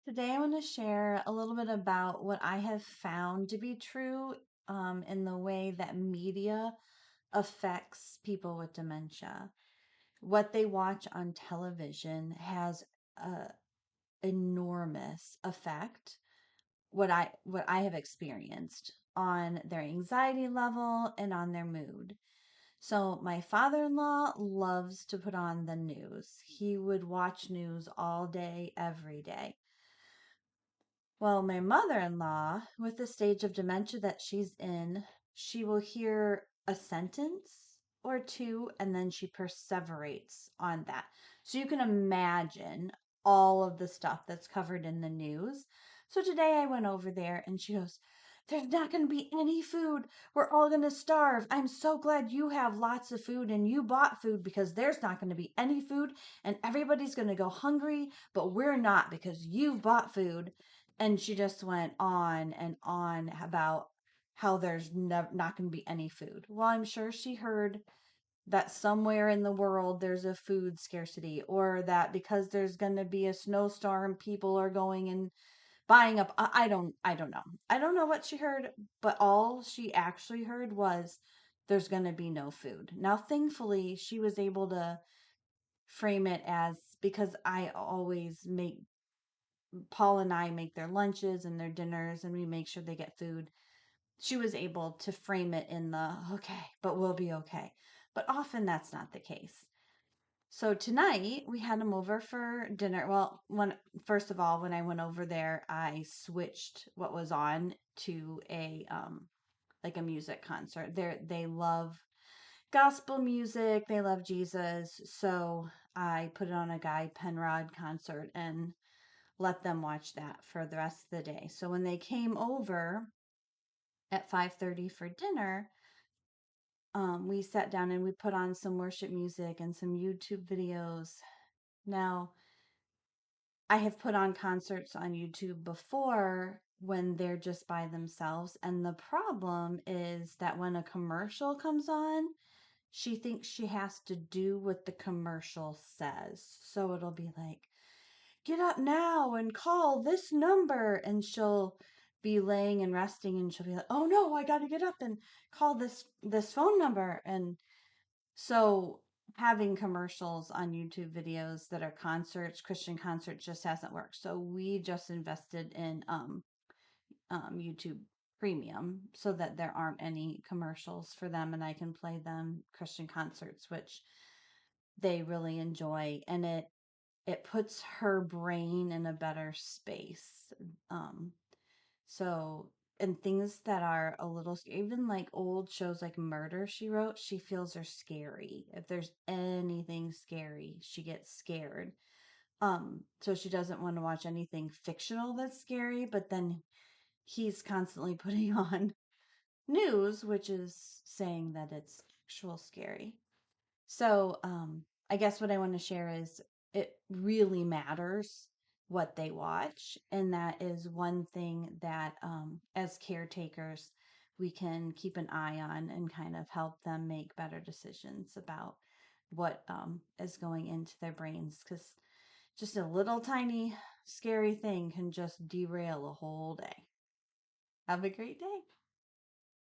Today, I want to share a little bit about what I have found to be true in the way that media affects people with dementia. What they watch on television has an enormous effect. What I have experienced on their anxiety level and on their mood. So my father-in-law loves to put on the news. He would watch news all day, every day. Well, my mother-in-law, with the stage of dementia that she's in, she will hear a sentence or two and then she perseverates on that. So you can imagine all of the stuff that's covered in the news. So today I went over there and she goes, "There's not going to be any food. We're all going to starve. I'm so glad you have lots of food and you bought food because there's not going to be any food and everybody's going to go hungry, but we're not because you've bought food." And she just went on and on about how there's not going to be any food. Well, I'm sure she heard that somewhere in the world there's a food scarcity, or that because there's going to be a snowstorm, people are going and buying up. I don't know. I don't know what she heard, but all she actually heard was there's going to be no food. Now, thankfully, she was able to frame it as, because I always make Paul and I make their lunches and their dinners and we make sure they get food. She was able to frame it in the okay, but we'll be okay. But often that's not the case. So tonight we had them over for dinner. Well, when first of all, when I went over there, I switched what was on to a like a music concert. They love gospel music, they love Jesus. So I put it on a Guy Penrod concert and let them watch that for the rest of the day. So when they came over at 5:30 for dinner, we sat down and we put on some worship music and some YouTube videos. Now, I have put on concerts on YouTube before when they're just by themselves, and the problem is that when a commercial comes on, she thinks she has to do what the commercial says. So it'll be like, "Get up now and call this number," and she'll be laying and resting and she'll be like, "Oh no, I got to get up and call this phone number." And so having commercials on YouTube videos that are concerts, Christian concerts, just hasn't worked. So we just invested in YouTube Premium so that there aren't any commercials for them and I can play them Christian concerts, which they really enjoy, and it puts her brain in a better space. Um, so, and things that are a little, even like old shows like Murder, She Wrote, she feels are scary. If there's anything scary, she gets scared. So she doesn't want to watch anything fictional that's scary, but then he's constantly putting on news, which is saying that it's actual scary. So, I guess what I want to share is it really matters what they watch. And that is one thing that, as caretakers, we can keep an eye on and kind of help them make better decisions about what is going into their brains. Because just a little tiny scary thing can just derail a whole day. Have a great day.